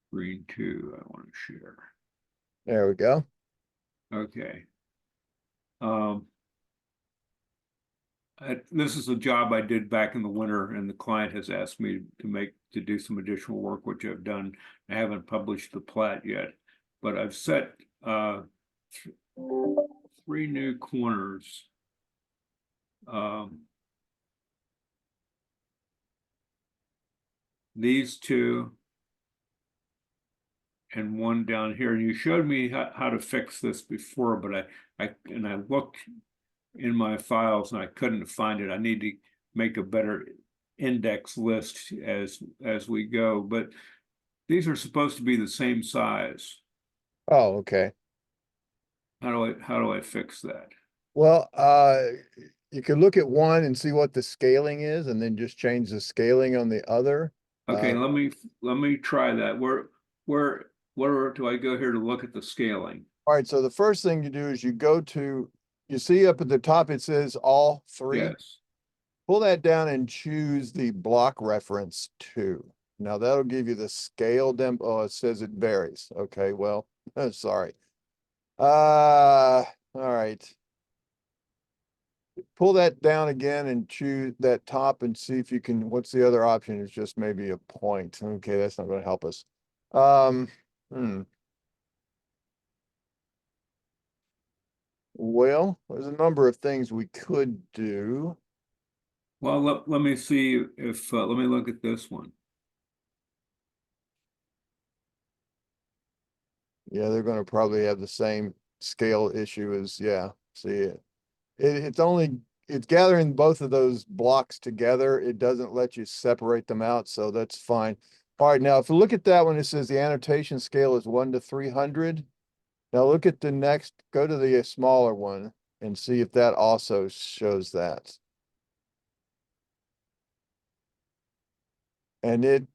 Screen 2, I want to share. There we go. Okay. This is a job I did back in the winter, and the client has asked me to do some additional work, which I've done. I haven't published the plat yet, but I've set 3 new corners. These 2 and 1 down here. And you showed me how to fix this before, but I looked in my files and I couldn't find it. I need to make a better index list as we go, but these are supposed to be the same size. Oh, okay. How do I fix that? Well, you could look at one and see what the scaling is, and then just change the scaling on the other. Okay, let me try that. Where do I go here to look at the scaling? All right, so the first thing you do is you see up at the top, it says all 3. Yes. Pull that down and choose the block reference 2. Now that'll give you the scale oh, it says it varies. Okay, well, sorry. All right. Pull that down again and choose that top and see if you can, what's the other option? Is just maybe a point. Okay, that's not going to help us. Well, there's a number of things we could do. Well, let me see if let me look at this one. Yeah, they're going to probably have the same scale issue as, yeah, see it. It's gathering both of those blocks together. It doesn't let you separate them out, so that's fine. All right, now if you look at that one, it says the annotation scale is 1 to 300. Now look at the next, go to the smaller one and see if that also shows that. And it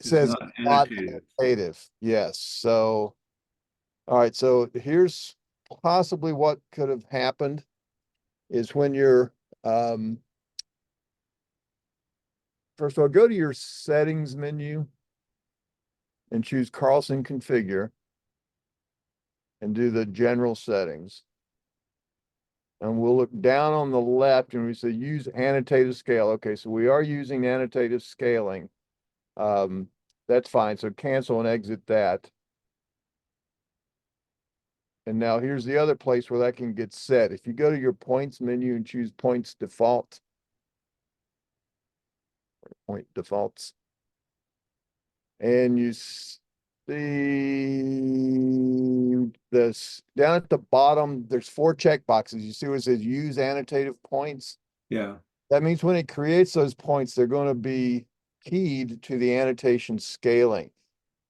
says Not not annotated. annotative. Yes. So, all right. So here's possibly what could have happened is when you're, first of all, go to your settings menu and choose Carlson configure and do the general settings. And we'll look down on the left and we say use annotative scale. Okay, so we are using annotative scaling. That's fine. So cancel and exit that. And now here's the other place where that can get set. If you go to your points menu and choose points default, point defaults, and you see this down at the bottom, there's 4 check boxes. You see where it says use annotative points? Yeah. That means when it creates those points, they're going to be keyed to the annotation scaling.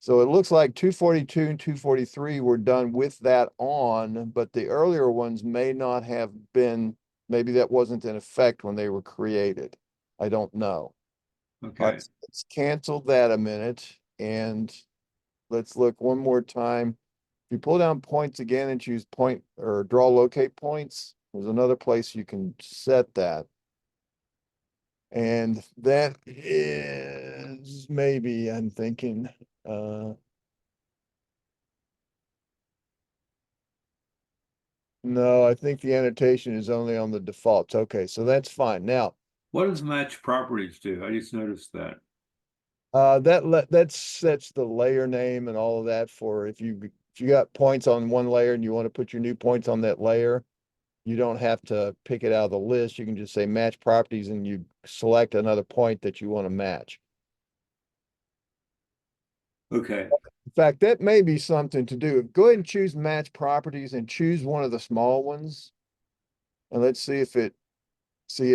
So it looks like 242 and 243 were done with that on, but the earlier ones may not have been, maybe that wasn't in effect when they were created. I don't know. Okay. All right, let's cancel that a minute and let's look one more time. If you pull down points again and choose point or draw locate points, there's another place you can set that. And that is maybe, I'm thinking, no, I think the annotation is only on the defaults. Okay, so that's fine. Now, What does match properties do? I just noticed that. that sets the layer name and all of that for if you got points on one layer and you want to put your new points on that layer, you don't have to pick it out of the list. You can just say match properties and you select another point that you want to match. Okay. In fact, that may be something to do. Go ahead and choose match properties and choose one of the small ones. And let's see if it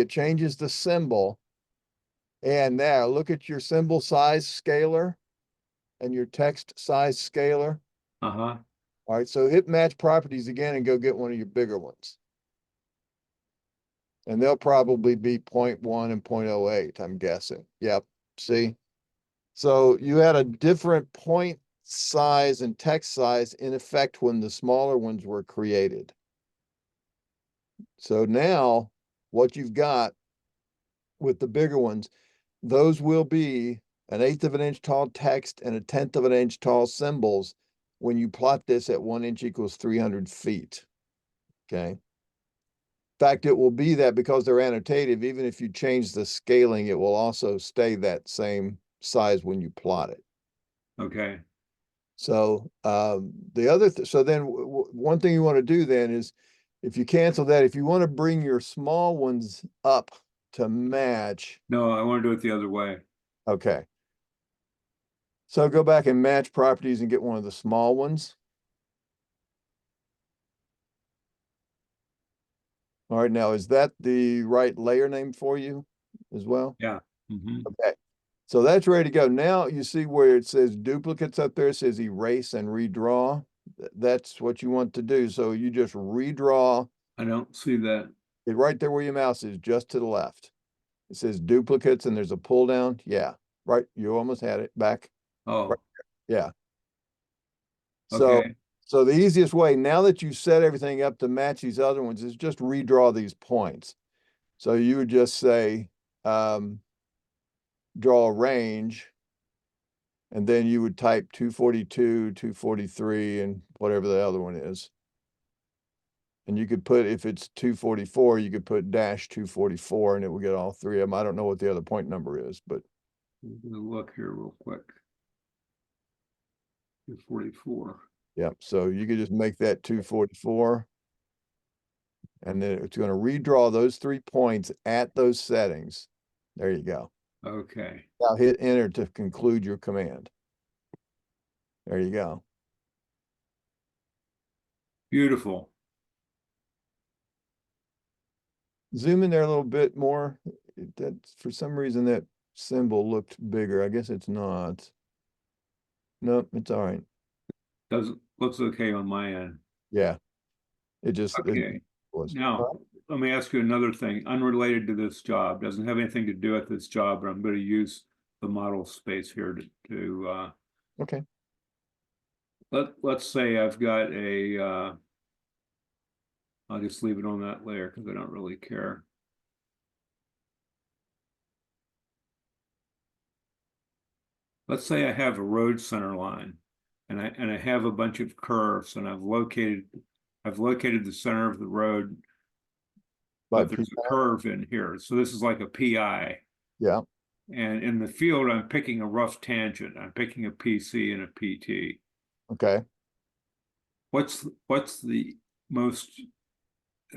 changes the symbol. And now look at your symbol size scaler and your text size scaler. Uh-huh. All right, so hit match properties again and go get one of your bigger ones. And they'll probably be 0.1 and 0.08, I'm guessing. Yep, see? So you had a different point size and text size in effect when the smaller ones were created. So now what you've got with the bigger ones, those will be 1/8 of an inch tall text and 1/10 of an inch tall symbols when you plot this at 1 inch equals 300 feet. Okay. In fact, it will be that because they're annotative, even if you change the scaling, it will also stay that same size when you plot it. Okay. So the other, so then one thing you want to do then is if you cancel that, if you want to bring your small ones up to match, No, I want to do it the other way. okay. So go back and match properties and get one of the small ones. All right, now is that the right layer name for you as well? Yeah. Mm-hmm. Okay. So that's ready to go. Now you see where it says duplicates up there, it says erase and redraw. That's what you want to do. So you just redraw I don't see that. it right there where your mouse is, just to the left. It says duplicates and there's a pull down. Yeah, right. You almost had it back. Oh, Right. Yeah. So, okay. so the easiest way, now that you set everything up to match these other ones, is just redraw these points. So you would just say, draw a range, and then you would type 242, 243, and whatever the other one is. And you could put, if it's 244, you could put dash 244 and it will get all three of them. I don't know what the other point number is, but Look here real quick. 244. yeah. So you could just make that 244. And then it's going to redraw those 3 points at those settings. There you go. Okay. Now hit enter to conclude your command. There you go. Beautiful. Zoom in there a little bit more. That for some reason that symbol looked bigger. I guess it's not. Nope, it's all right. Looks okay on my end. Yeah, it Okay. was. Now, let me ask you another thing, unrelated to this job, doesn't have anything to do with this job, but I'm going to use the model space here to Okay. let's say I've got I'll just leave it on that layer because I don't really care. Let's say I have a road center line and I have a bunch of curves and I've located the center of the road, but there's a curve in here. So this is like a PI. Yeah. And in the field, I'm picking a rough tangent. I'm picking a PC and a PT. Okay. What's the most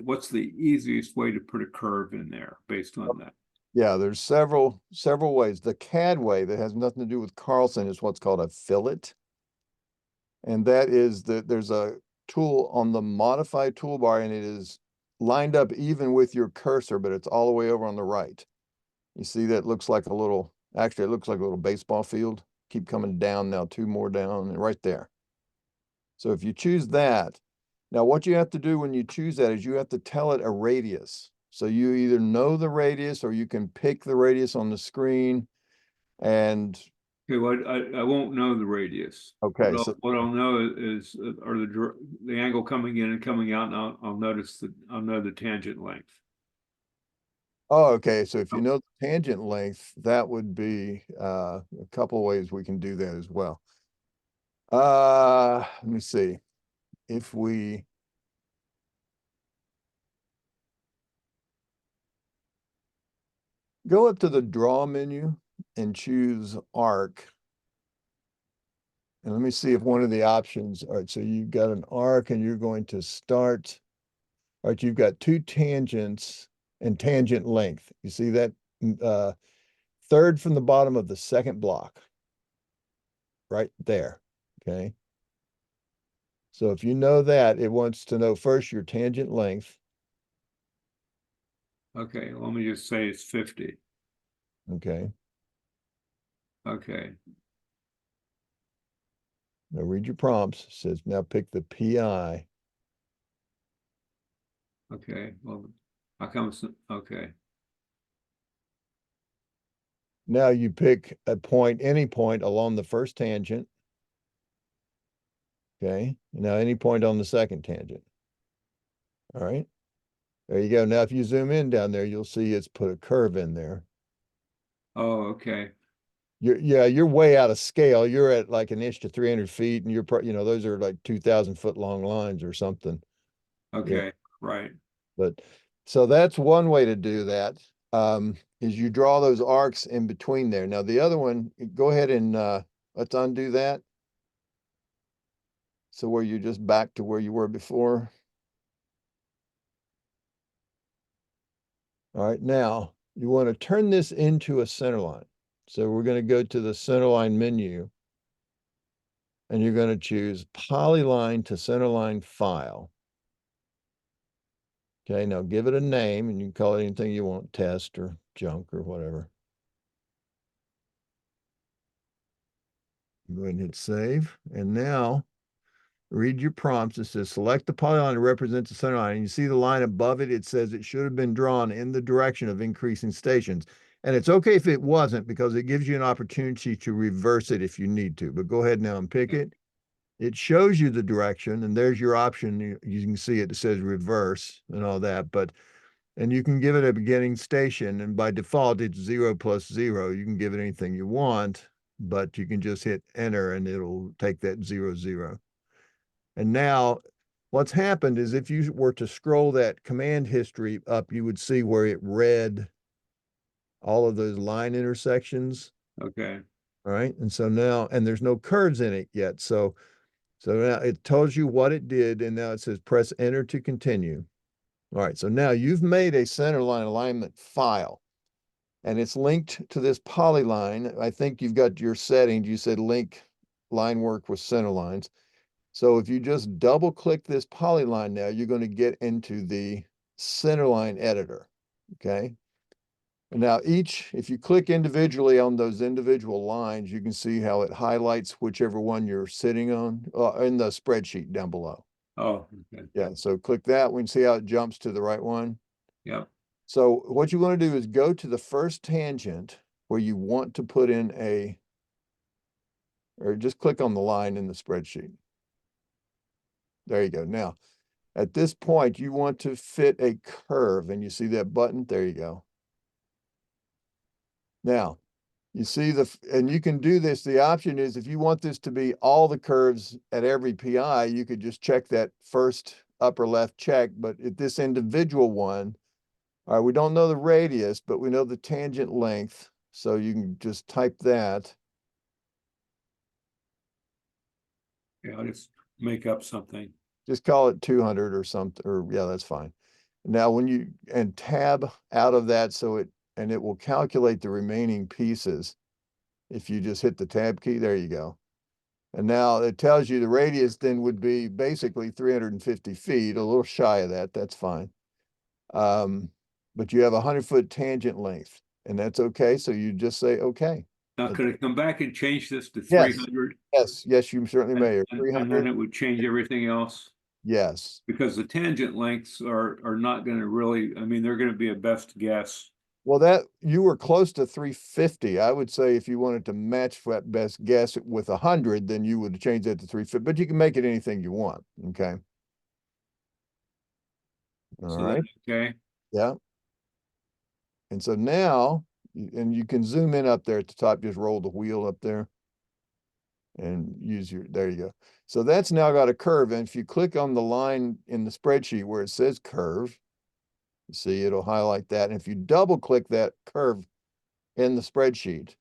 what's the easiest way to put a curve in there based on that? Yeah, there's several ways. The CAD way that has nothing to do with Carlson is what's called a fillet. And that is that there's a tool on the modify toolbar and it is lined up even with your cursor, but it's all the way over on the right. You see that looks like a little, actually it looks like a little baseball field. Keep coming down now, 2 more down and right there. So if you choose that, now what you have to do when you choose that is you have to tell it a radius. So you either know the radius or you can pick the radius on the screen and Okay, well, I won't know the radius. okay, so What I'll know is are the angle coming in and coming out, and I'll notice I'll know the tangent length. oh, okay. So if you know the tangent length, that would be a couple ways we can do that as well. Let me see. If we go up to the draw menu and choose arc. And let me see if one of the options, all right, so you've got an arc and you're going to start, all right, you've got 2 tangents and tangent length. You see that third from the bottom of the second block, right there, okay? So if you know that, it wants to know first your tangent length. Okay, let me just say it's 50. Okay. Okay. Now read your prompts. It says now pick the PI. Okay. Well, how come okay. Now you pick a point, any point along the first tangent. Okay. Now any point on the second tangent. All right. There you go. Now if you zoom in down there, you'll see it's put a curve in there. Oh, okay. you're way out of scale. You're at like 1 inch to 300 feet, and those are like 2,000 foot long lines or something. Yeah, Okay, right. but so that's one way to do that. Is you draw those arcs in between there. Now the other one, go ahead and let's undo that. So where you're just back to where you were before. All right, now you want to turn this into a center line. So we're going to go to the center line menu, and you're going to choose polyline to centerline file. Okay, now give it a name, and you can call it anything you want, test or junk or whatever. Go ahead and hit save. And now read your prompts. It says select the polyline that represents the center line. And you see the line above it, it says it should have been drawn in the direction of increasing stations. And it's okay if it wasn't, because it gives you an opportunity to reverse it if you need to. But go ahead now and pick it. It shows you the direction, and there's your option. You can see it says reverse and all that. And you can give it a beginning station, and by default, it's 0 plus 0. You can give it anything you want, but you can just hit enter and it'll take that 0, 0. And now what's happened is if you were to scroll that command history up, you would see where it read all of those line intersections. Okay. All right. And so now, and there's no curves in it yet. So now it tells you what it did. And now it says press enter to continue. All right. So now you've made a center line alignment file, and it's linked to this polyline. I think you've got your settings. You said link line work with center lines. So if you just double click this polyline now, you're going to get into the centerline editor. Okay. And now if you click individually on those individual lines, you can see how it highlights whichever one you're sitting on in the spreadsheet down below. Oh, okay. Yeah. So click that. We can see how it jumps to the right one. Yep. So what you want to do is go to the first tangent where you want to put in or just click on the line in the spreadsheet. There you go. Now, at this point, you want to fit a curve, and you see that button? There you go. Now, you see and you can do this. The option is if you want this to be all the curves at every PI, you could just check that first upper left check. But at this individual one, all right, we don't know the radius, but we know the tangent length. So you can just type that. Yeah, I'll just make up something. Just call it 200 or something, or yeah, that's fine. Now, and tab out of that, and it will calculate the remaining pieces. If you just hit the tab key, there you go. And now it tells you the radius then would be basically 350 feet, a little shy of that. That's fine. But you have 100-foot tangent length, and that's okay. So you just say, okay. Now, could it come back and change this to Yes. 300? Yes, you certainly may. Or And 300. then it would change everything else? Yes. Because the tangent lengths are not going to really, I mean, they're going to be a best guess. Well, you were close to 350. I would say if you wanted to match that best guess with 100, then you would change that to 350, but you can make it anything you want. Okay. All right. Okay. Yeah. And so now, and you can zoom in up there at the top, just roll the wheel up there and there you go. So that's now got a curve. And if you click on the line in the spreadsheet where it says curve, you see it'll highlight that. And if you double click that curve in the spreadsheet,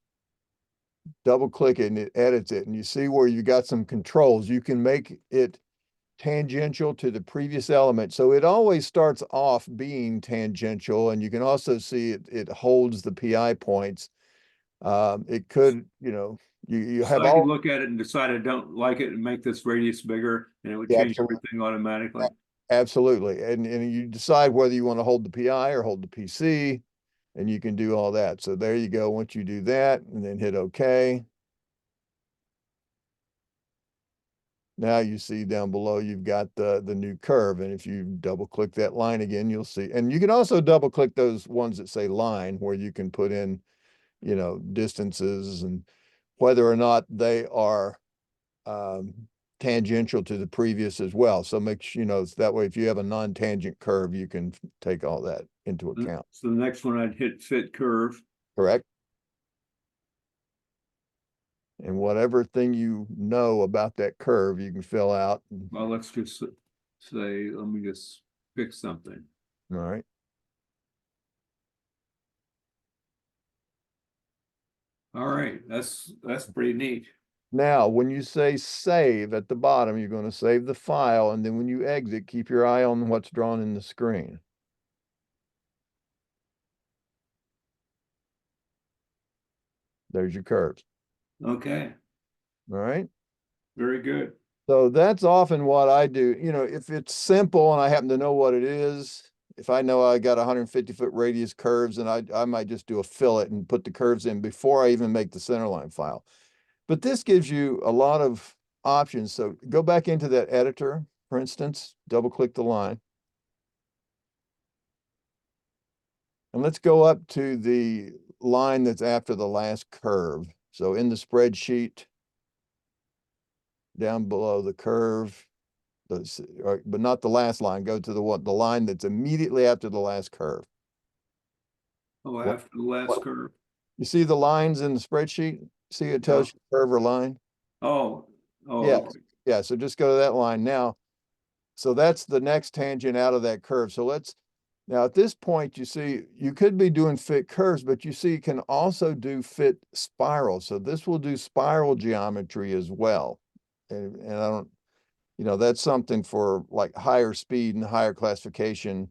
double click it and it edits it, and you see where you got some controls. You can make it tangential to the previous element. So it always starts off being tangential, and you can also see it holds the PI points. It could, you have So I can all. look at it and decide I don't like it and make this radius bigger, and it would Yeah, change everything automatically. absolutely. And you decide whether you want to hold the PI or hold the PC, and you can do all that. So there you go. Once you do that and then hit OK. Now you see down below, you've got the new curve. And if you double click that line again, you'll see. And you can also double click those ones that say line, where you can put in, distances and whether or not they are tangential to the previous as well. So make sure, that way if you have a non-tangent curve, you can take all that into account. So the next one I'd hit fit curve. Correct. and whatever thing you know about that curve, you can fill out. Well, let's just say, let me just pick something. All right. All right, that's pretty neat. Now, when you say save at the bottom, you're going to save the file. And then when you exit, keep your eye on what's drawn in the screen. There's your curves. Okay, All right. very good. So that's often what I do. You know, if it's simple and I happen to know what it is, if I know I got 150-foot radius curves, and I might just do a fillet and put the curves in before I even make the centerline file. But this gives you a lot of options. So go back into that editor, for instance, double click the line. And let's go up to the line that's after the last curve. So in the spreadsheet, down below the curve, but not the last line, go to the line that's immediately after the last curve. Oh, What, after the last what, curve. you see the lines in the spreadsheet? See it Yeah. tells you curve or line? Oh, Yeah, okay. yeah. So just go to that line now. So that's the next tangent out of that curve. So now at this point, you see, you could be doing fit curves, but you see, you can also do fit spirals. So this will do spiral geometry as well. And I don't, that's something for like higher speed and higher classification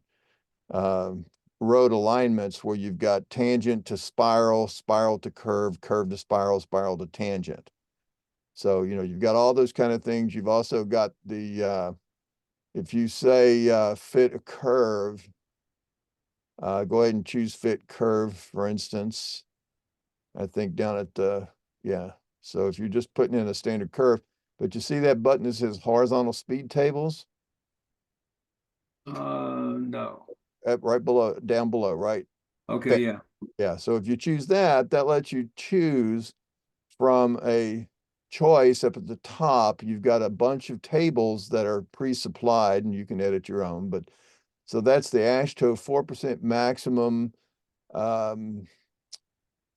uh, road alignments where you've got tangent to spiral, spiral to curve, curve to spiral, spiral to tangent. So, you've got all those kind of things. You've also got if you say fit a curve, go ahead and choose fit curve, for instance. I think down at yeah. So if you're just putting in a standard curve, but you see that button that says horizontal speed tables? No. Right below, down below, right? Okay, Bam. yeah. Yeah. So if you choose that, that lets you choose from a choice up at the top. You've got a bunch of tables that are pre-supplied and you can edit your own. But so that's the AASHTO 4% maximum,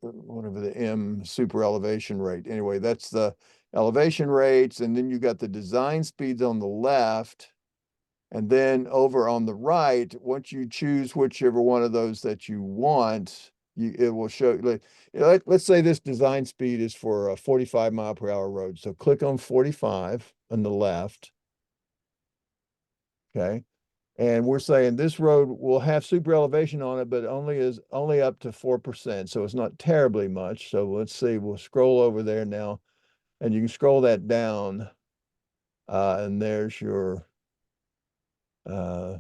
whatever the M super elevation rate. Anyway, that's the elevation rates. And then you got the design speeds on the left. And then over on the right, once you choose whichever one of those that you want, it will show, let's say this design speed is for a 45 mile per hour road. So click on 45 on the left. Okay. And we're saying this road will have super elevation on it, but only up to 4%. So it's not terribly much. So let's see, we'll scroll over there now and you can scroll that down. And there's your, uh,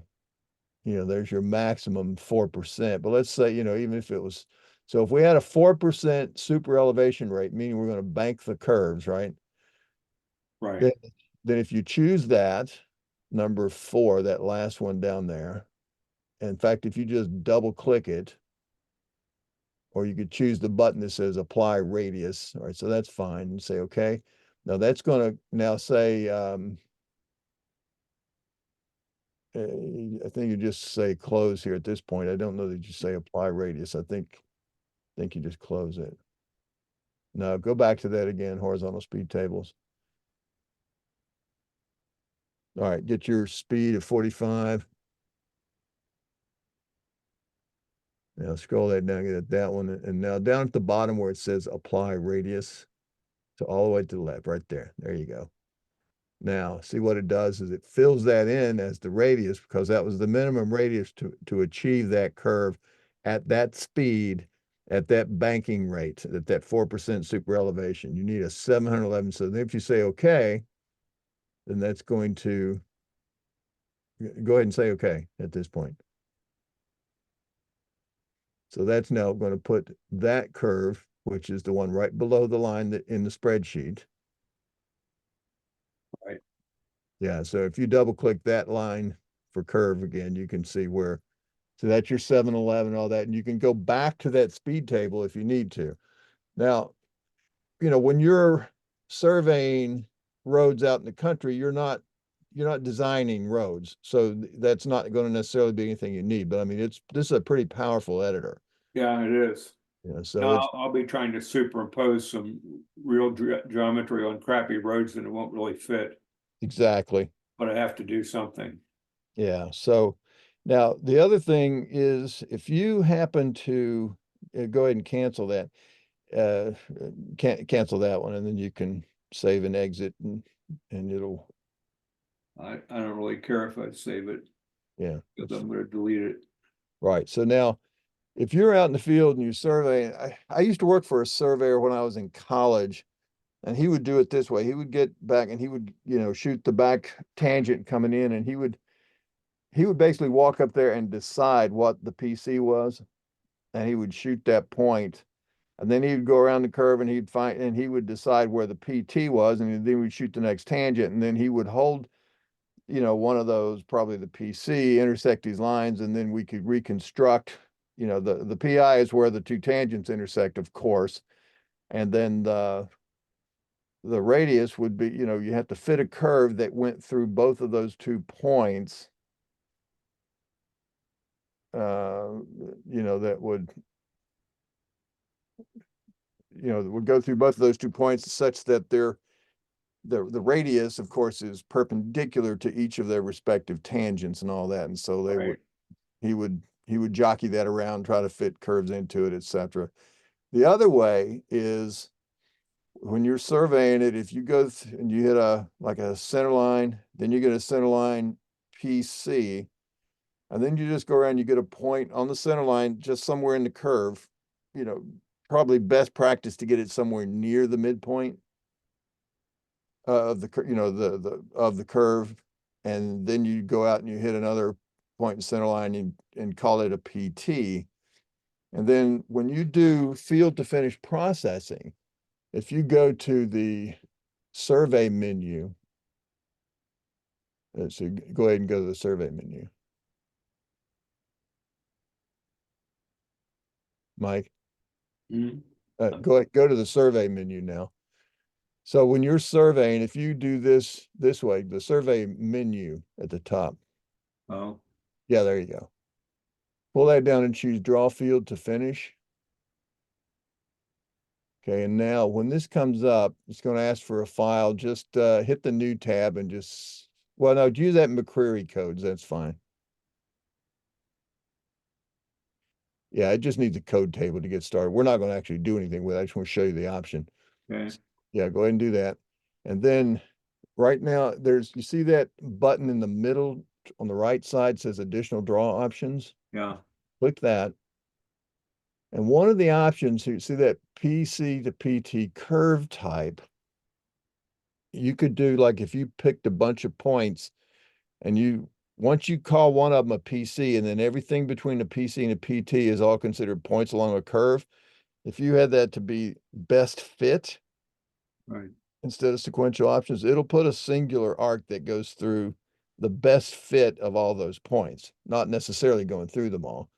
there's your maximum 4%. But let's say, even if it was, so if we had a 4% super elevation rate, meaning we're going to bank the curves, right? Right. Then, then if you choose that, number 4, that last one down there, in fact, if you just double click it, or you could choose the button that says apply radius. All right, so that's fine. And say, okay. Now that's going to now say, I think you just say close here at this point. I don't know that you say apply radius. I think you just close it. Now go back to that again, horizontal speed tables. All right, get your speed of 45. Now scroll that down, get that one. And now down at the bottom where it says apply radius, so all the way to the left, right there. There you go. Now, see what it does is it fills that in as the radius because that was the minimum radius to achieve that curve at that speed, at that banking rate, at that 4% super elevation. You need a 711. So then if you say okay, then that's going to go ahead and say okay at this point. So that's now going to put that curve, which is the one right below the line that in the spreadsheet. Right. Yeah, so if you double click that line for curve again, you can see where, so that's your 711, all that, and you can go back to that speed table if you need to. Now, when you're surveying roads out in the country, you're not designing roads. So that's not going to necessarily be anything you need. But I mean, this is a pretty powerful editor. Yeah, it is. Yeah, so Now it's I'll be trying to superimpose some real geometry on crappy roads and it won't really fit, exactly. but I have to do something. Yeah. So now the other thing is if you happen to go ahead and cancel that, uh, cancel that one, and then you can save and exit, and it'll, I don't really care if I save it yeah. because I'm going to delete it. Right. So now if you're out in the field and you survey, I used to work for a surveyor when I was in college, and he would do it this way. He would get back and he would, shoot the back tangent coming in, and he would basically walk up there and decide what the PC was, and he would shoot that point, and then he'd go around the curve and he would decide where the PT was, and then we'd shoot the next tangent, and then he would hold, one of those, probably the PC, intersect these lines, and then we could reconstruct, the PI is where the two tangents intersect, of course, and then the radius would be, you have to fit a curve that went through both of those 2 points, uh, that would go through both of those 2 points such that the radius, of course, is perpendicular to each of their respective tangents and all that. And so Right. he would jockey that around, try to fit curves into it, etc. The other way is when you're surveying it, if you go and you hit like a center line, then you get a center line PC, and then you just go around, you get a point on the center line, just somewhere in the curve, you know, probably best practice to get it somewhere near the midpoint of the curve. And then you go out and you hit another point in center line and call it a PT. And then when you do field to finish processing, if you go to the survey menu, so go ahead and go to the survey menu, Mike. Mhm. Go to the survey menu now. So when you're surveying, if you do this way, the survey menu at the top. Oh, Yeah, there you go. Pull that down and choose draw field to finish. Okay, and now when this comes up, it's going to ask for a file. Just hit the new tab and well, no, use that McCreary codes. That's fine. Yeah, it just needs a code table to get started. We're not going to actually do anything with it. I just want to show you the option. okay. Yeah, go ahead and do that. And then right now, you see that button in the middle on the right side says additional draw options. Yeah. Click that. And one of the options, you see that PC to PT curve type, you could do like if you picked a bunch of points and once you call one of them a PC, and then everything between the PC and the PT is all considered points along a curve. If you had that to be best fit Right. instead of sequential options, it'll put a singular arc that goes through the best fit of all those points, not necessarily going through them all.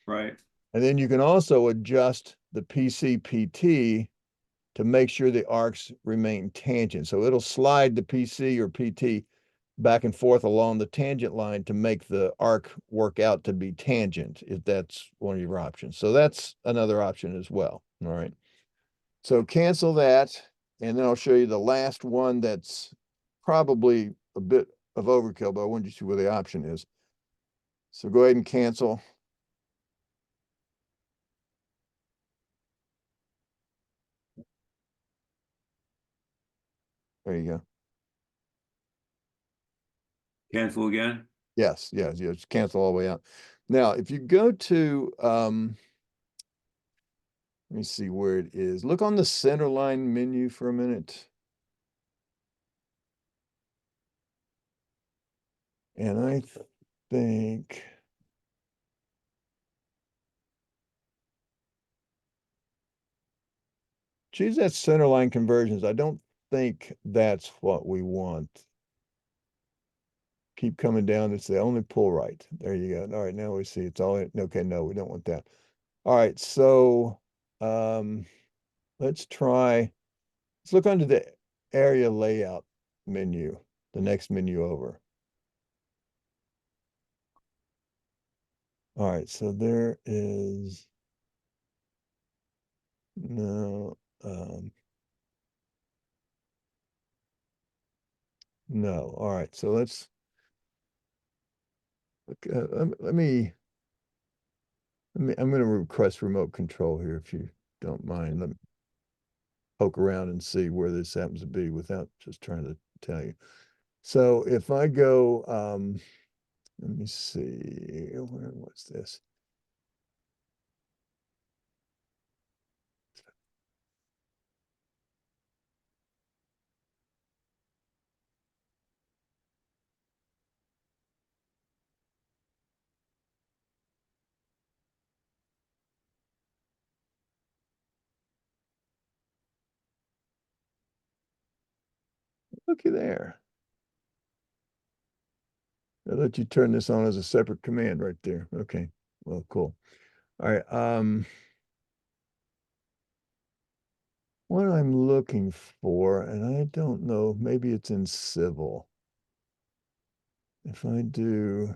Right. And then you can also adjust the PC PT to make sure the arcs remain tangent. So it'll slide the PC or PT back and forth along the tangent line to make the arc work out to be tangent, if that's one of your options. So that's another option as well. All right. So cancel that, and then I'll show you the last one that's probably a bit of overkill, but I wanted you to see where the option is. So go ahead and cancel. There you go. Cancel again. Yes, yes, yes. Cancel all the way out. Now, if you go to, let me see where it is. Look on the center line menu for a minute. And I think, choose that center line conversions. I don't think that's what we want. Keep coming down. It's the only pull right. There you go. All right, now we see it's all okay. No, we don't want that. All right, so um, let's look under the area layout menu, the next menu over. All right, so there is No, no. All right. So let's, let me, I'm going to request remote control here if you don't mind. Let me poke around and see where this happens to be without just trying to tell you. So if I go, let me see, where was this? Looky there. I'll let you turn this on as a separate command right there. Okay. Well, cool. All right. What I'm looking for, and I don't know, maybe it's in civil. If I do,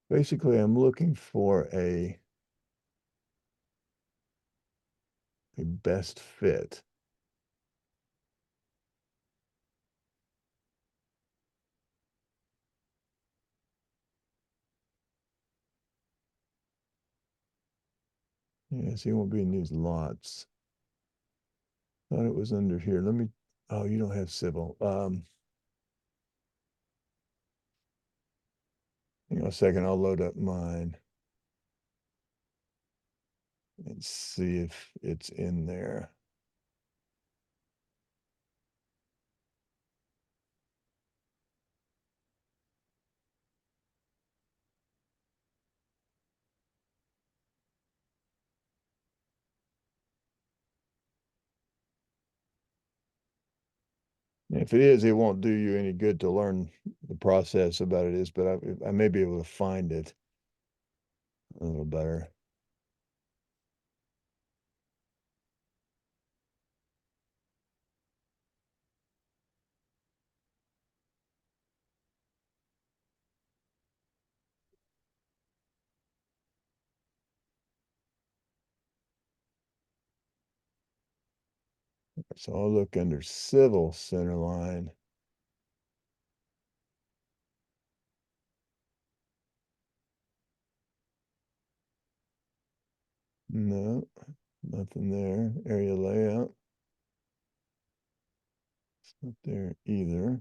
basically I'm looking for a best fit. Yes, he won't be in these lots. Thought it was under here. Let me, oh, you don't have civil. Hang on a second, I'll load up mine and see if it's in there. If it is, it won't do you any good to learn the process about it is, but I may be able to find it a little better. So I'll look under civil center line. No, nothing there. Area layout. It's not there either.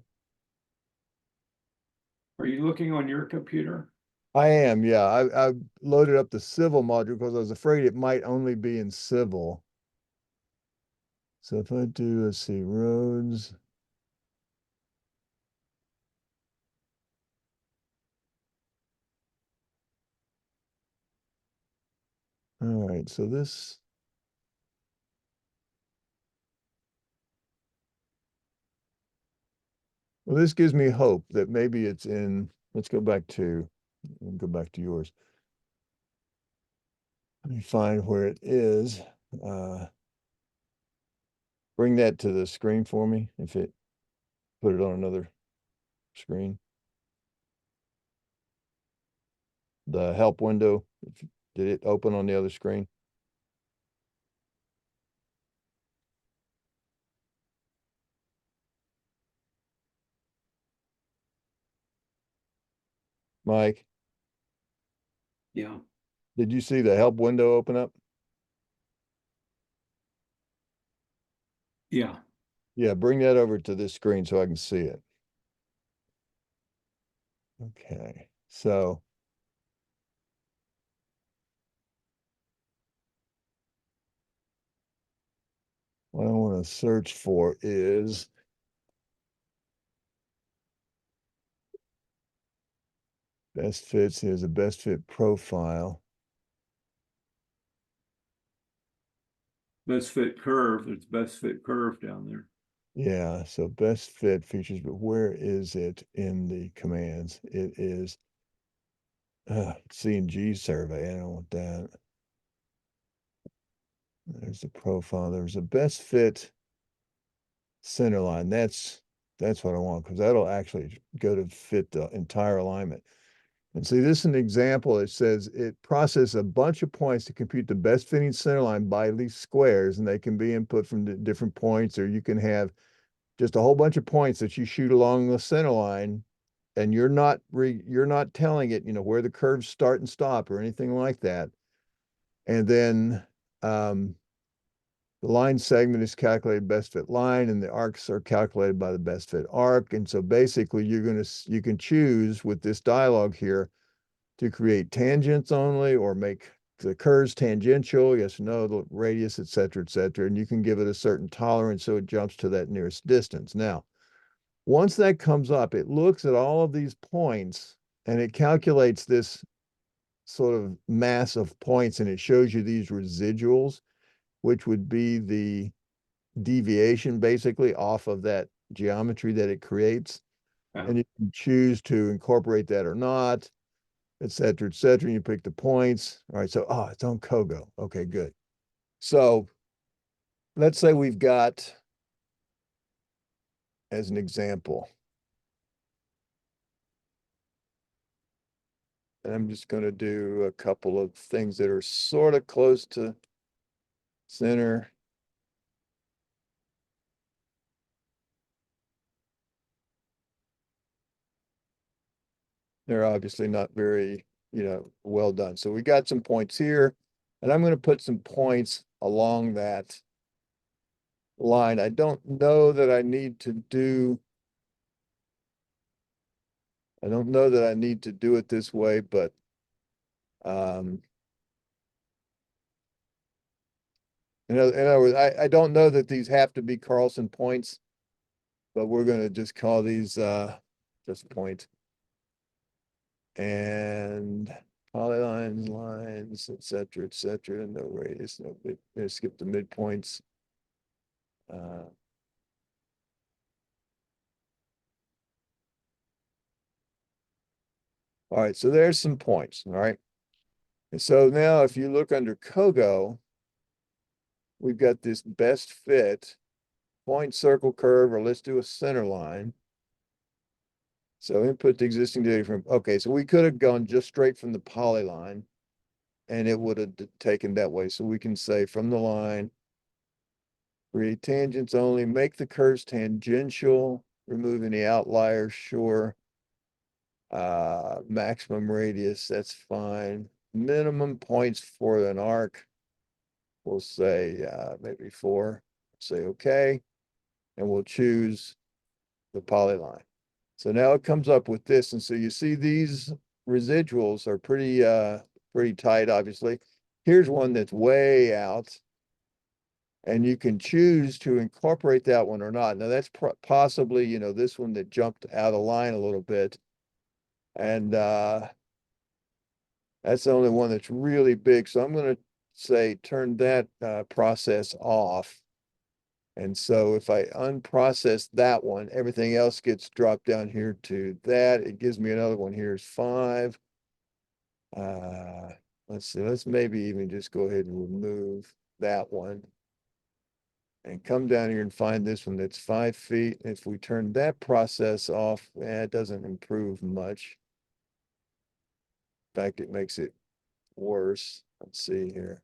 Are you looking on your computer? I am, yeah. I loaded up the civil module because I was afraid it might only be in civil. So if I do, let's see, roads. All right, so this, well, this gives me hope that maybe it's in, let's go back to yours. Let me find where it is. Bring that to the screen for me if it, put it on another screen. The help window, did it open on the other screen? Mike, Yeah. did you see the help window open up? Yeah. Yeah, bring that over to this screen so I can see it. Okay, so what I want to search for is best fits. Here's a best fit profile. Best fit curve. It's best fit curve down there. Yeah, so best fit features, but where is it in the commands? It is C&G survey. I don't want that. There's the profile. There's a best fit center line. That's That's what I want, because that'll actually go to fit the entire alignment. And see, this is an example. It says it processes a bunch of points to compute the best fitting center line by least squares, and they can be input from different points, or you can have just a whole bunch of points that you shoot along the center line, and you're not telling it, where the curves start and stop or anything like that. And then the line segment is calculated best fit line, and the arcs are calculated by the best fit arc. And so basically, you can choose with this dialog here to create tangents only, or make the curves tangential, yes, no, the radius, et cetera, and you can give it a certain tolerance so it jumps to that nearest distance. Now, once that comes up, it looks at all of these points and it calculates this sort of mass of points, and it shows you these residuals, which would be the deviation basically off of that geometry that it creates. Yeah. And you can choose to incorporate that or not, et cetera, et cetera. And you pick the points. All right. So, it's on Kogo. Okay, good. So let's say we've got, as an example, and I'm just going to do a couple of things that are sort of close to center. They're obviously not very, well done. So we got some points here, and I'm going to put some points along that line. I don't know that I need to do it this way, but in other words, I don't know that these have to be Carlson points, but we're going to just call these just point. And polylines, lines, et cetera, no radius, no big, skip the midpoints. All right, so there's some points, all right? And so now if you look under Kogo, we've got this best fit point, circle, curve, or let's do a center line. So input the existing data from, okay, so we could have gone just straight from the polyline and it would have taken that way. So we can say from the line, create tangents only, make the curves tangential, remove any outliers, sure. Maximum radius, that's fine. Minimum points for an arc, we'll say maybe 4. Say okay, and we'll choose the polyline. So now it comes up with this, and so you see these residuals are pretty tight, obviously. Here's one that's way out, and you can choose to incorporate that one or not. Now that's possibly, this one that jumped out of line a little bit, and that's the only one that's really big. So I'm going to say turn that process off. And so if I unprocess that one, everything else gets dropped down here to that. It gives me another one. Here's 5. Let's see, let's maybe even just go ahead and remove that one and come down here and find this one that's 5 feet. If we turn that process off, it doesn't improve much. In fact, it makes it worse. Let's see here.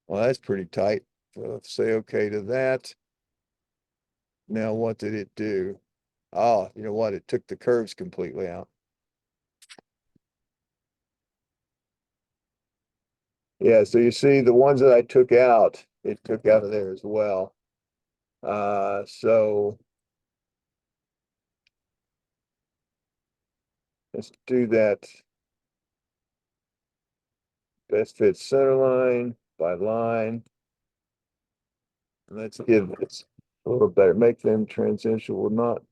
Well, that's pretty tight. So let's say okay to that. Now, what did it do? Oh, you know what? It took the curves completely out. Yeah, so you see the ones that I took out, it took out of there as well. So let's do that. Best fit center line by line. Let's give this a little better. Make them transition. Will not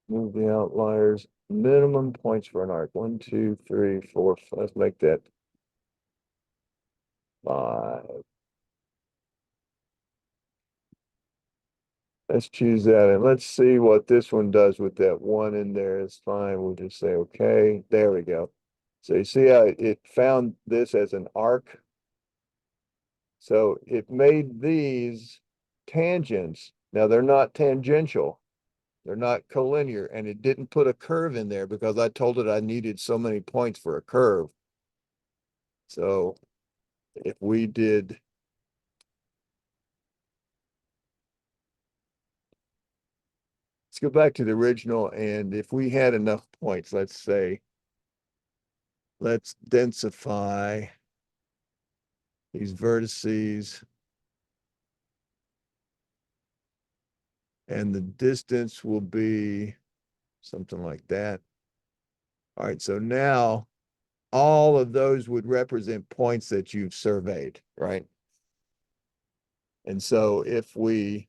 move the outliers. Minimum points for an arc. 1, 2, 3, 4. Let's make that 5. Let's choose that, and let's see what this one does with that 1 in there. It's fine. We'll just say okay. There we go. So you see how it found this as an arc. So it made these tangents. Now they're not tangential. They're not collinear, and it didn't put a curve in there because I told it I needed so many points for a curve. So if we did, let's go back to the original, and if we had enough points, let's say, let's densify these vertices, and the distance will be something like that. All right, so now all of those would represent points that you've surveyed, right? And so if we,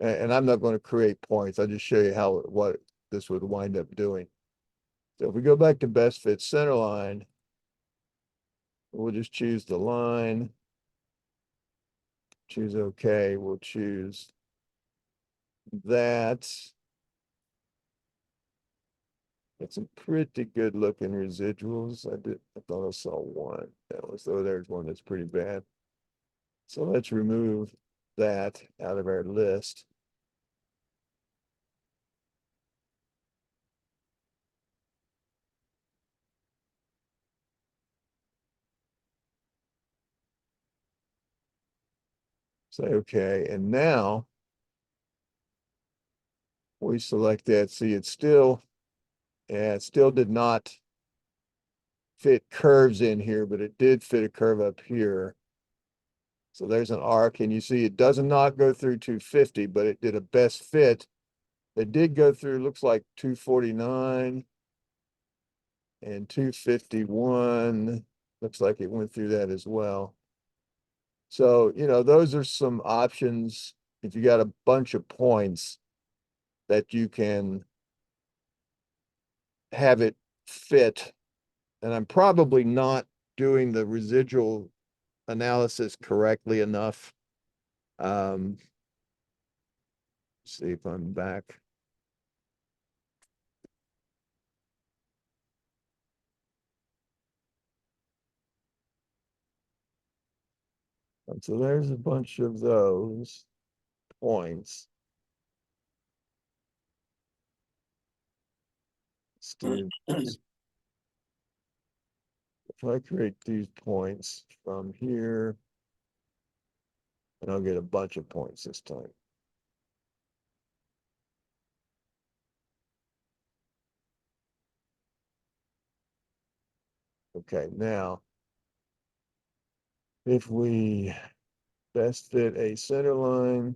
and I'm not going to create points, I'll just show you how, what this would wind up doing. So if we go back to best fit center line, we'll just choose the line, choose OK, we'll choose that. It's some pretty good looking residuals. I thought I saw one. There's one that's pretty bad. So let's remove that out of our list. Say okay, and now we select that. See, it still did not fit curves in here, but it did fit a curve up here. So there's an arc, and you see it does not go through 250, but it did a best fit. It did go through, looks like 249 and 251. Looks like it went through that as well. So, you know, those are some options if you got a bunch of points that you can have it fit. And I'm probably not doing the residual analysis correctly enough. See if I'm back. And so there's a bunch of those points. Steve, if I create these points from here, and I'll get a bunch of points this time. Okay, now, if we best fit a center line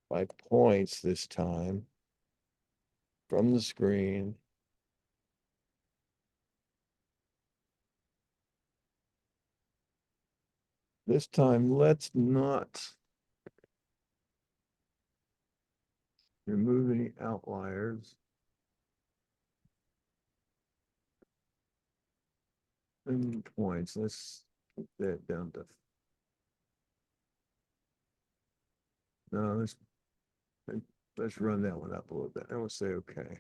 by points this time from the screen, this time let's not remove any outliers. And points, let's put that down to, no, let's run that one up a little bit. I will say okay.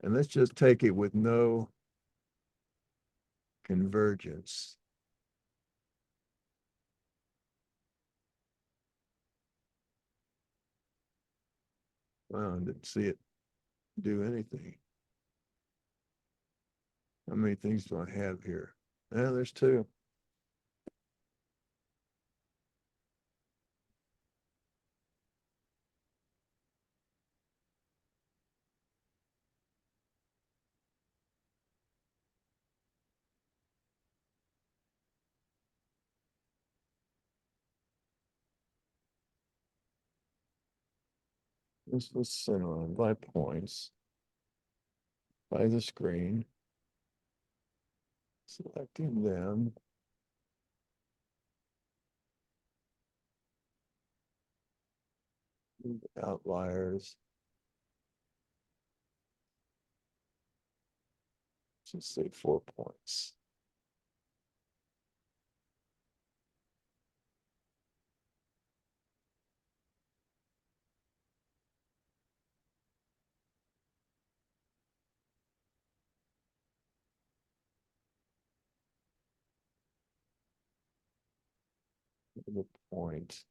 And let's just take it with no convergence. Wow, I didn't see it do anything. How many things do I have here? There's two. This was center on by points by the screen. Selecting them. Outliers. Just say 4 points. the point.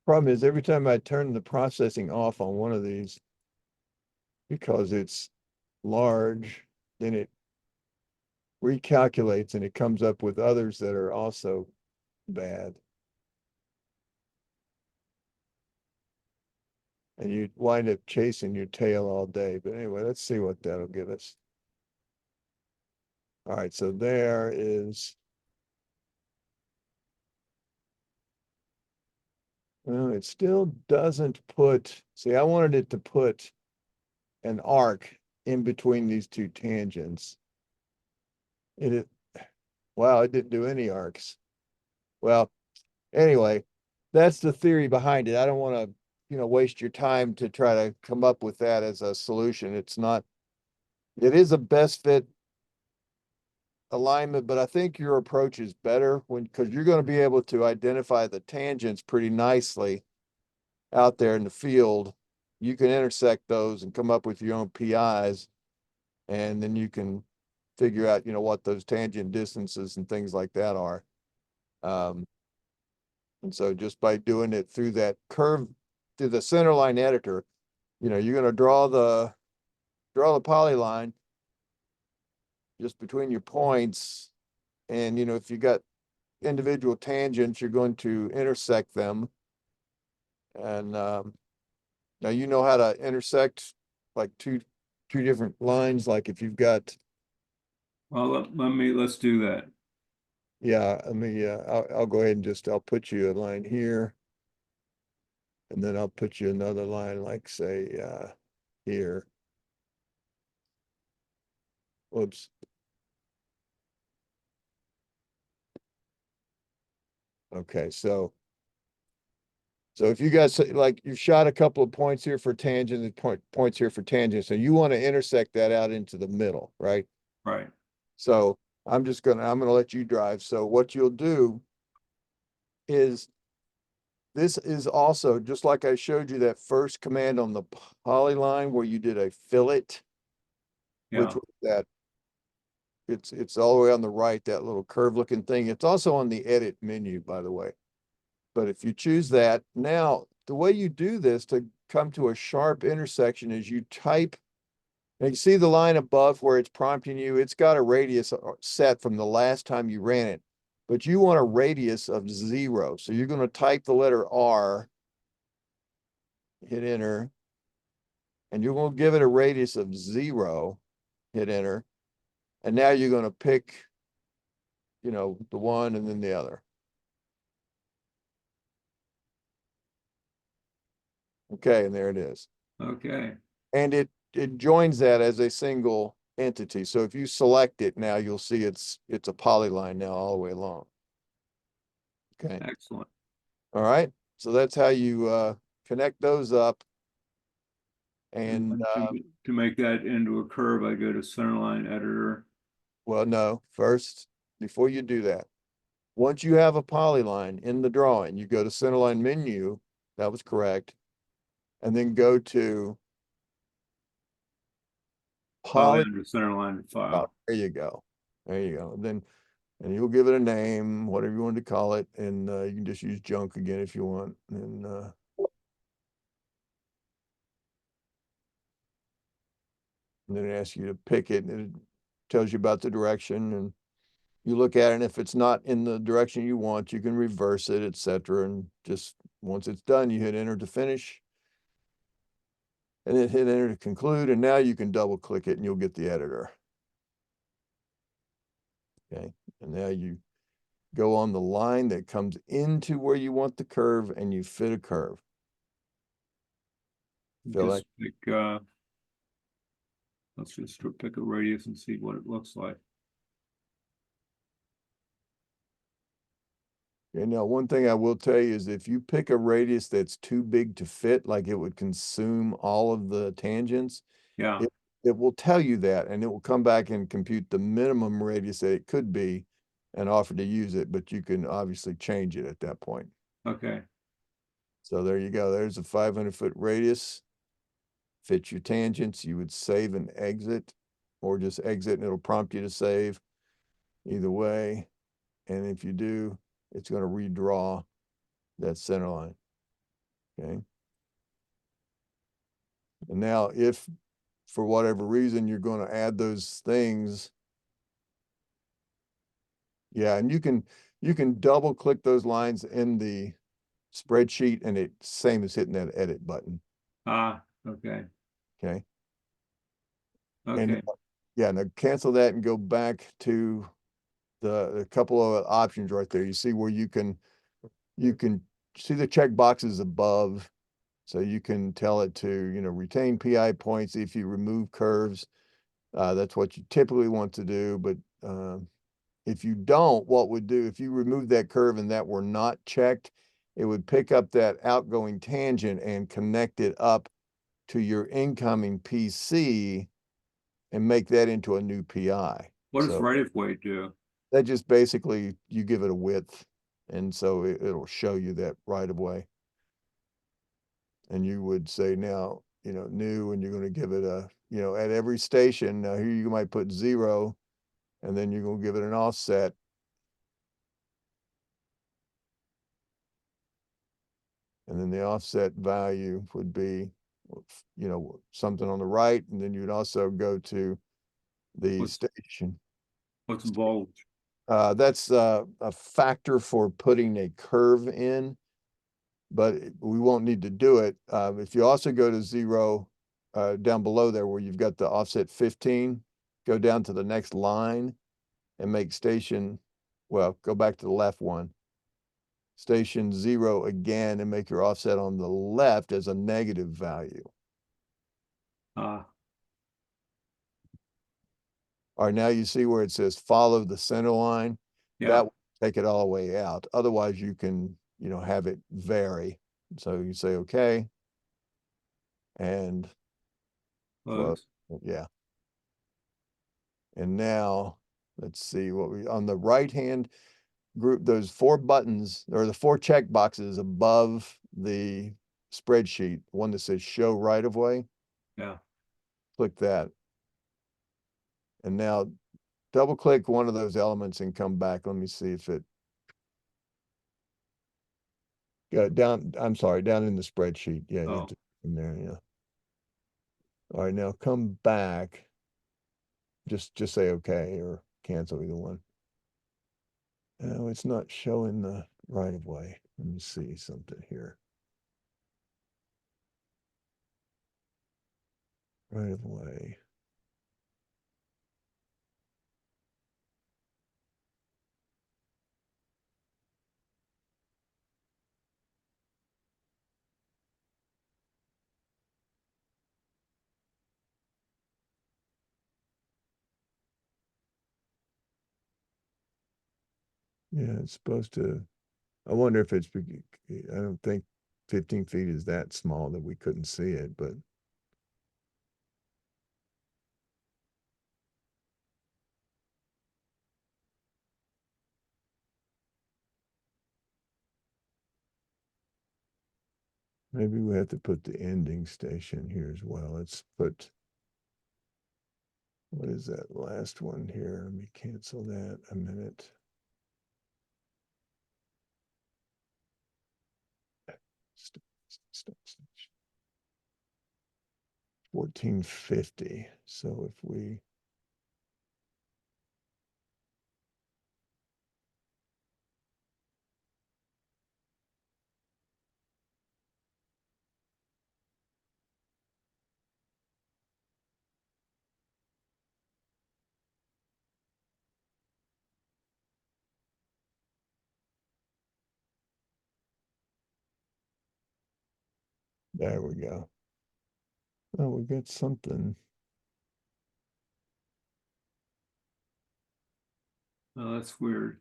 Problem is, every time I turn the processing off on one of these, because it's large, then it recalculates and it comes up with others that are also bad. And you wind up chasing your tail all day. But anyway, let's see what that'll give us. All right, so there is, well, it still doesn't put, see, I wanted it to put an arc in between these two tangents. It, wow, it didn't do any arcs. Well, anyway, that's the theory behind it. I don't want to, waste your time to try to come up with that as a solution. It's not, it is a best fit alignment, but I think your approach is better because you're going to be able to identify the tangents pretty nicely out there in the field. You can intersect those and come up with your own PIs, and then you can figure out, what those tangent distances and things like that are. And so just by doing it through that curve, through the center line editor, you're going to draw the polyline just between your points. And, if you got individual tangents, you're going to intersect them. And now you know how to intersect like two different lines. Like if you've got, Well, let's do that. yeah, I'll go ahead and I'll put you a line here. And then I'll put you another line, like say, here. Whoops. Okay, so if you guys like you've shot a couple of points here for tangent and points here for tangent, so you want to intersect that out into the middle, right? Right. So I'm gonna let you drive. So what you'll do is this is also just like I showed you that first command on the polyline where you did a fillet, which Yeah. was that it's all the way on the right, that little curve looking thing. It's also on the edit menu, by the way. But if you choose that, now the way you do this to come to a sharp intersection is you type, and you see the line above where it's prompting you, it's got a radius set from the last time you ran it, but you want a radius of 0. So you're going to type the letter R, hit enter, and you're going to give it a radius of 0, hit enter. And now you're going to pick, the one and then the other. Okay, and there it is. Okay. And it joins that as a single entity. So if you select it now, you'll see it's a polyline now all the way along. Okay. Excellent. All right. So that's how you connect those up. And to make that into a curve, I go to centerline editor. well, no, first, before you do that, once you have a polyline in the drawing, you go to centerline menu. That was correct. And then go to poly. Under centerline file. There you go. There you go. And you'll give it a name, whatever you want to call it, and you can just use junk again if you want. And then it asks you to pick it, and it tells you about the direction, and you look at it, and if it's not in the direction you want, you can reverse it, etc. And just once it's done, you hit enter to finish, and then hit enter to conclude, and now you can double click it and you'll get the editor. Okay, and now you go on the line that comes into where you want the curve and you fit a curve. Just pick, let's just pick a radius and see what it looks like. And now one thing I will tell you is if you pick a radius that's too big to fit, like it would consume all of the tangents, Yeah. it will tell you that, and it will come back and compute the minimum radius that it could be. and offer to use it, but you can obviously change it at that point. Okay. So there you go. There's a 500-foot radius. Fits your tangents. You would save and exit, or just exit and it'll prompt you to save. Either way. And if you do, it's going to redraw that center line. Okay. And now if for whatever reason you're going to add those things, yeah, and you can double click those lines in the spreadsheet and it's same as hitting that edit button. Ah, okay. Okay. And Okay. yeah, now cancel that and go back to the couple of options right there. You see where you can see the check boxes above. So you can tell it to, retain PI points if you remove curves. That's what you typically want to do. But if you don't, what would do, if you remove that curve and that were not checked, it would pick up that outgoing tangent and connect it up to your incoming PC and make that into a new PI. What does So right of way do? that just basically, you give it a width. And so it'll show you that right of way. And you would say now, new, and you're going to give it a, at every station. Now here you might put 0, and then you're going to give it an offset. And then the offset value would be, something on the right. And then you'd also go to the What's station. what's bulge? That's a factor for putting a curve in, but we won't need to do it. If you also go to 0 down below there where you've got the offset 15, go down to the next line and make station, well, go back to the left one. Station 0 again and make your offset on the left as a negative value. Ah, All right, now you see where it says follow the center line. yeah. That will take it all the way out. Otherwise, you can, have it vary. So you say, okay, and close. Close. Yeah. And now let's see what we, on the right hand group, those 4 buttons or the 4 check boxes above the spreadsheet, one that says show right of way, Yeah. click that. And now double click one of those elements and come back. Let me see if it got down. I'm sorry, down in the spreadsheet. Yeah, Oh, in there. Yeah. All right, now come back. Just say okay or cancel either one. No, it's not showing the right of way. Let me see something here. Right of way. Yeah, it's supposed to. I wonder if it's. I don't think 15 feet is that small that we couldn't see it, but maybe we have to put the ending station here as well. Let's put. What is that last one here? Let me cancel that a minute. Stop station. 1450. So if we there we go. Oh, we got something. oh, that's weird.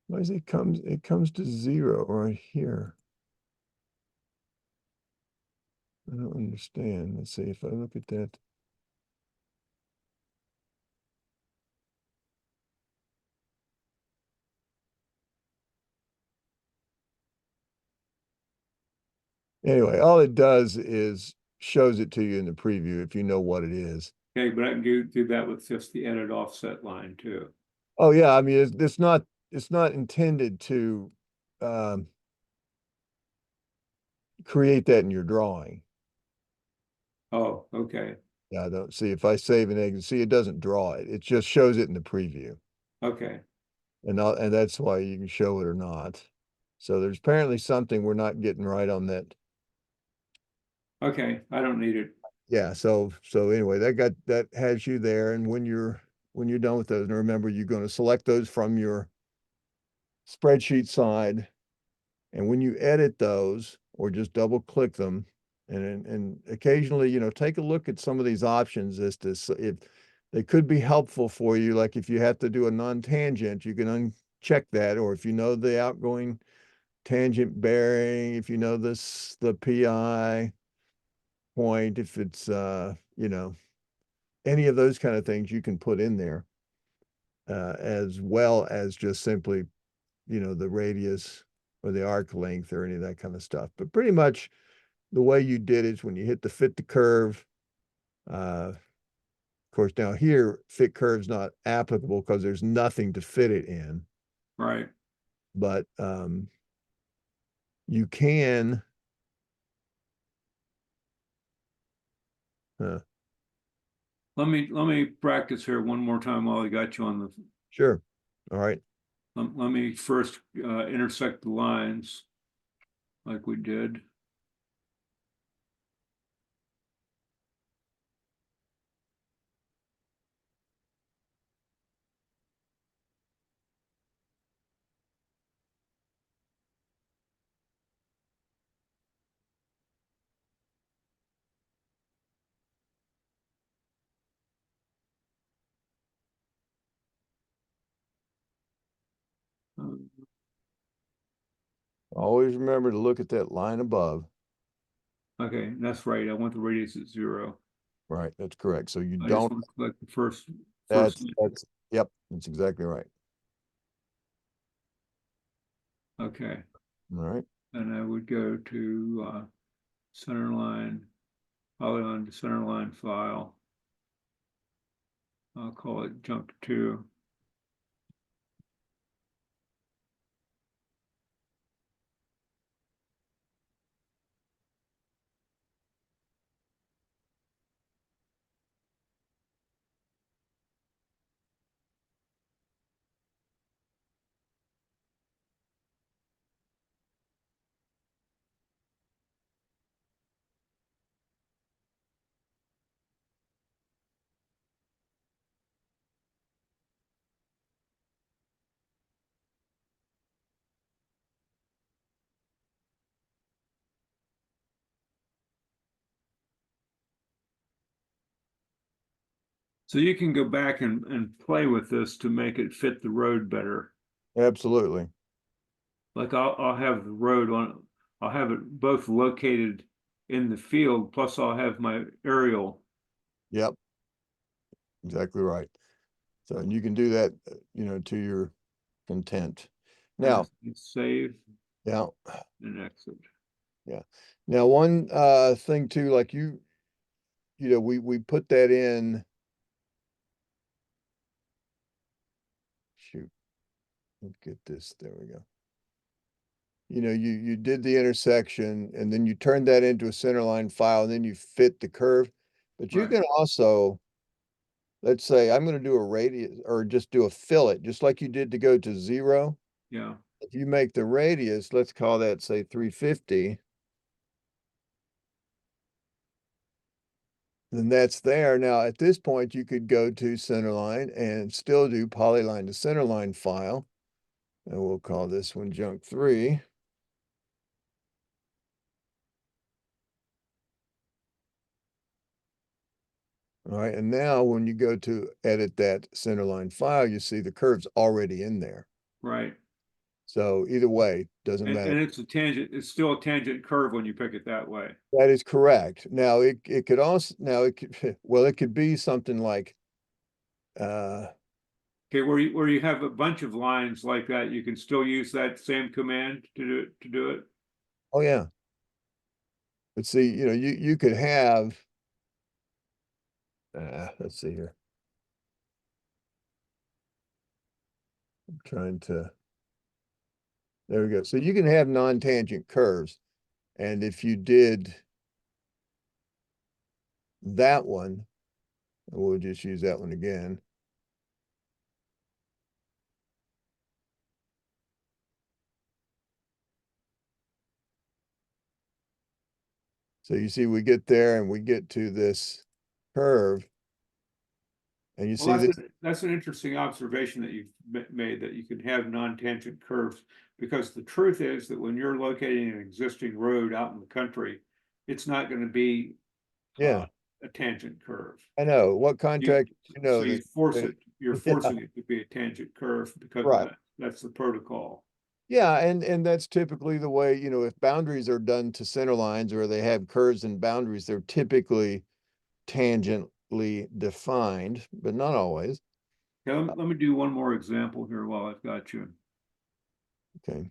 Why is it comes to 0 right here? I don't understand. Let's see if I look at that. Anyway, all it does is shows it to you in the preview if you know what it is. Okay, but I can do that with just the edit offset line too. Oh yeah, I mean it's not intended to um, create that in your drawing. Oh, okay, Yeah, I don't see if I save an exit, see it doesn't draw it. It just shows it in the preview. okay, And that's why you can show it or not. So there's apparently something we're not getting right on that. okay. I don't need it. Yeah, so anyway, that has you there. And when you're done with those, and remember you're going to select those from your spreadsheet side. And when you edit those or just double click them, and occasionally, take a look at some of these options as to if they could be helpful for you. Like if you have to do a non-tangent, you can uncheck that, or if you know the outgoing tangent bearing, if you know the PI point, if it's any of those kind of things you can put in there, as well as just simply the radius or the arc length or any of that kind of stuff. But pretty much the way you did it is when you hit the fit the curve. Of course, now here fit curve's not applicable because there's nothing to fit it in, Right. but you can. Uh, Let me practice here one more time while I got you on the. sure. All right. Let me first intersect the lines like we did. Uh, Always remember to look at that line above. okay, that's right. I want the radius at 0. Right. That's correct. So you I just don't, want to select the first. yep, that's exactly right. Okay, All right. and I would go to center line, polygon to center line file. I'll call it jump 2. So you can go back and play with this to make it fit the road better. Absolutely. Like I'll have the road on, I'll have it both located in the field, plus I'll have my aerial. Yep. Exactly right. So, and you can do that, to your content. And Now, save yeah, and exit. yeah. Now, one thing too, like we put that in. Shoot, let's get this. There we go. You did the intersection and then you turned that into a center line file and then you fit the curve. But you Right. can also, let's say I'm going to do a radius or just do a fillet, just like you did to go to 0. Yeah. If you make the radius, let's call that say 350, then that's there. Now at this point, you could go to centerline and still do polyline to centerline file. And we'll call this one junk 3. All right, and now when you go to edit that centerline file, you see the curve's already in there. Right. So either way, doesn't matter. And it's a tangent, it's still a tangent curve when you pick it that way. That is correct. Now it could also, now it could, well, it could be something like, uh, Okay, where you have a bunch of lines like that, you can still use that same command to do it. oh yeah. But see, you could have, let's see here. I'm trying to, there we go. So you can have non-tangent curves. And if you did that one, we'll just use that one again. So you see, we get there and we get to this curve, and you Well, see this, that's an interesting observation that you've made, that you can have non-tangent curves, because the truth is that when you're locating an existing road out in the country, it's not going to be yeah, a tangent curve. I know. What You, contract, so that, you're yeah, forcing it to be a tangent curve because of right. that. That's the protocol. Yeah, and that's typically the way, if boundaries are done to center lines or they have curves and boundaries, they're typically tangentially defined, but not always. Okay, let me do one more example here while I've got you. Okay.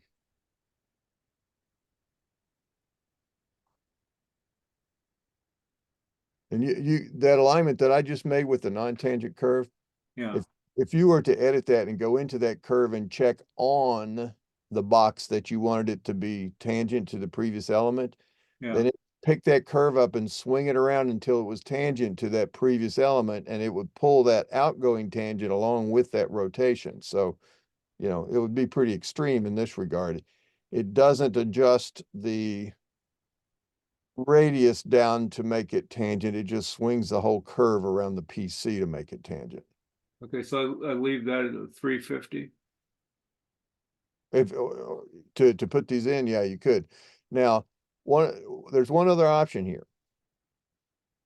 And that alignment that I just made with the non-tangent curve, Yeah, if you were to edit that and go into that curve and check on the box that you wanted it to be tangent to the previous element, yeah. then it pick that curve up and swing it around until it was tangent to that previous element, and it would pull that outgoing tangent along with that rotation. So, it would be pretty extreme in this regard. It doesn't adjust the radius down to make it tangent. It just swings the whole curve around the PC to make it tangent. Okay, so I leave that at 350. If to put these in, yeah, you could. Now, one there's one other option here.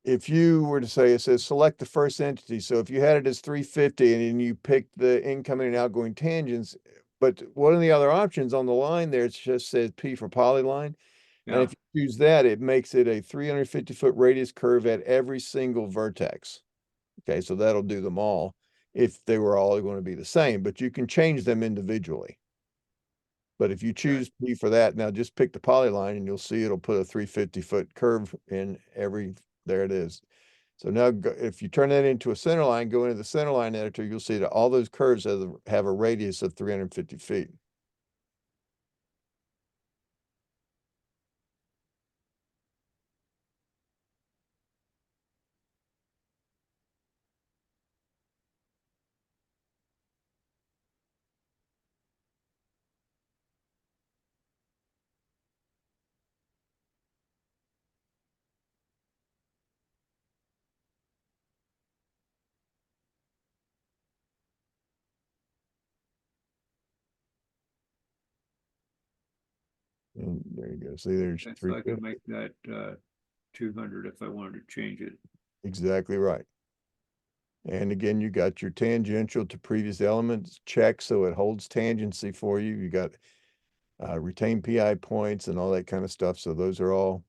If you were to say, it says select the first entity. So if you had it as 350 and then you picked the incoming and outgoing tangents, but one of the other options on the line there, it just says P for polyline. And Yeah, if you choose that, it makes it a 350-foot radius curve at every single vertex. Okay, so that'll do them all if they were all going to be the same, but you can change them individually. But if you okay. choose P for that, now just pick the polyline and you'll see it'll put a 350-foot curve in every, there it is. So now if you turn that into a center line, go into the center line editor, you'll see that all those curves have a radius of 350 feet. And there you go. See, there's Okay, so I can 350. make that 200 if I wanted to change it. Exactly right. And again, you got your tangential to previous elements check, so it holds tangency for you. You got retain PI points and all that kind of stuff. So those are all,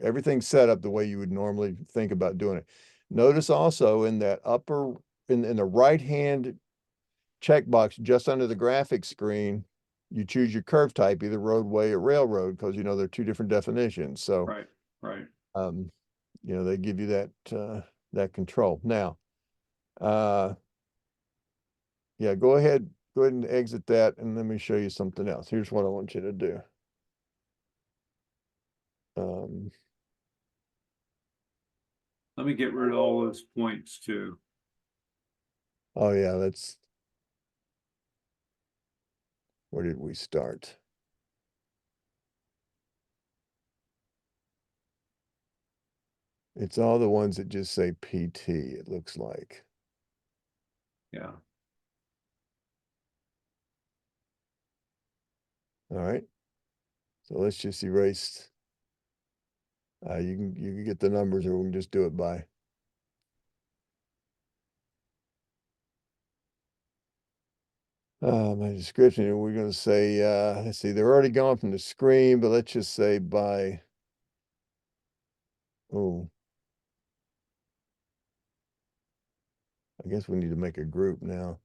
everything's set up the way you would normally think about doing it. Notice also in that upper, in the right-hand checkbox just under the graphics screen, you choose your curve type, either roadway or railroad, because they're two different definitions. So, Right, right. um, they give you that control. Now, uh, yeah, go ahead and exit that, and let me show you something else. Here's what I want you to do. Um, Let me get rid of all those points too. oh yeah, where did we start? It's all the ones that just say PT, it looks like. Yeah. All right. So let's just erase. You can get the numbers, or we can just do it by. My description, we're gonna say, let's see, they're already gone from the screen, but let's just say by, oh, I guess we need to make a group now.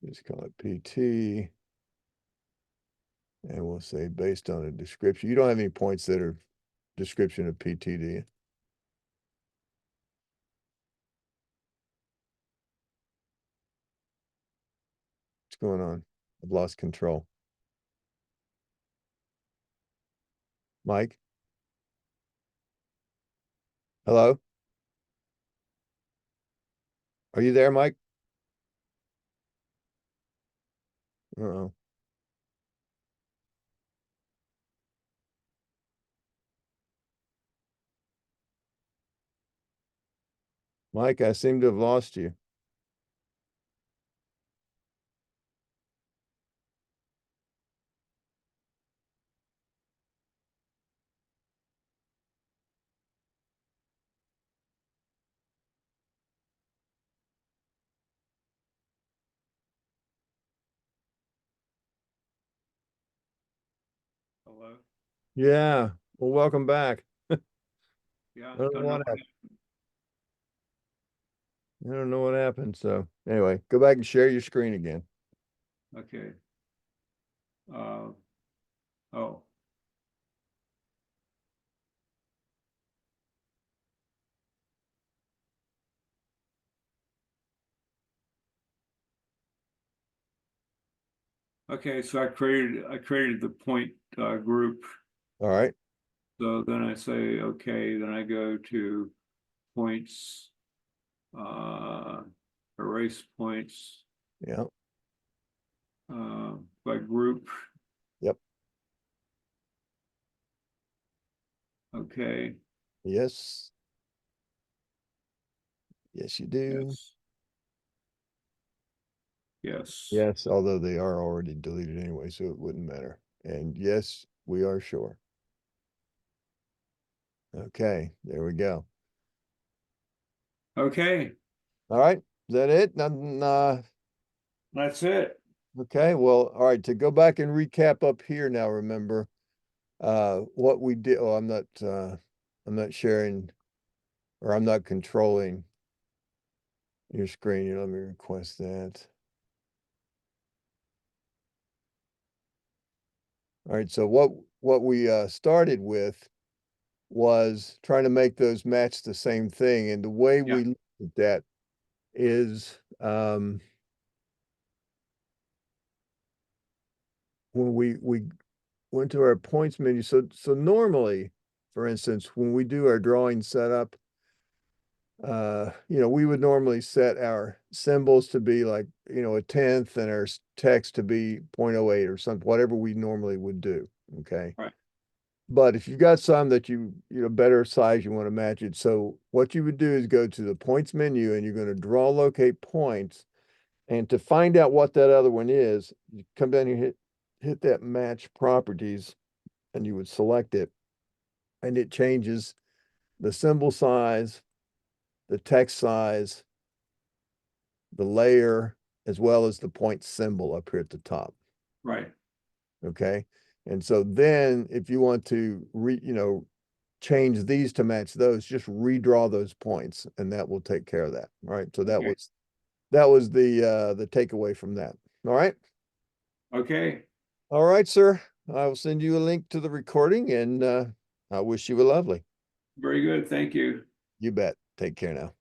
Just call it PT. And we'll say based on a description. You don't have any points that are description of PT, do you? What's going on? I've lost control. Mike? Hello? Are you there, Mike? Uh-oh. Mike, I seem to have lost you. Hello? Yeah. Well, welcome back. Yeah, I don't know don't know what what happened. I don't know what happened. So anyway, go back and share your screen again. okay. Uh, oh, okay, so I created the point group. All right. So then I say, okay, then I go to points, erase points Yeah. by group. Yep. Okay, Yes. Yes, you do. yes, yes. Yes, although they are already deleted anyway, so it wouldn't matter. And yes, we are sure. Okay, there we go. Okay, All right, is that it? Nothing, that's it. okay, well, all right, to go back and recap up here now, remember, what we did, oh, I'm not sharing, or I'm not controlling your screen. Let me request that. All right, so what we started with was trying to make those match the same thing. And the way Yeah, we look at that is when we went to our points menu. So normally, for instance, when we do our drawing setup, we would normally set our symbols to be like, a tenth and our text to be 0.08 or something, whatever we normally would do. Okay. right. But if you've got some that better size, you want to match it. So what you would do is go to the points menu and you're going to draw locate points. And to find out what that other one is, you come down here, hit that match properties, and you would select it. And it changes the symbol size, the text size, the layer, as well as the point symbol up here at the top. Right. Okay. And so then if you want to change these to match those, just redraw those points and that will take care of that. All right. So Okay. that was the takeaway from that. All right. Okay. All right, sir. I will send you a link to the recording and I wish you a lovely. Very good. Thank you. You bet. Take care now.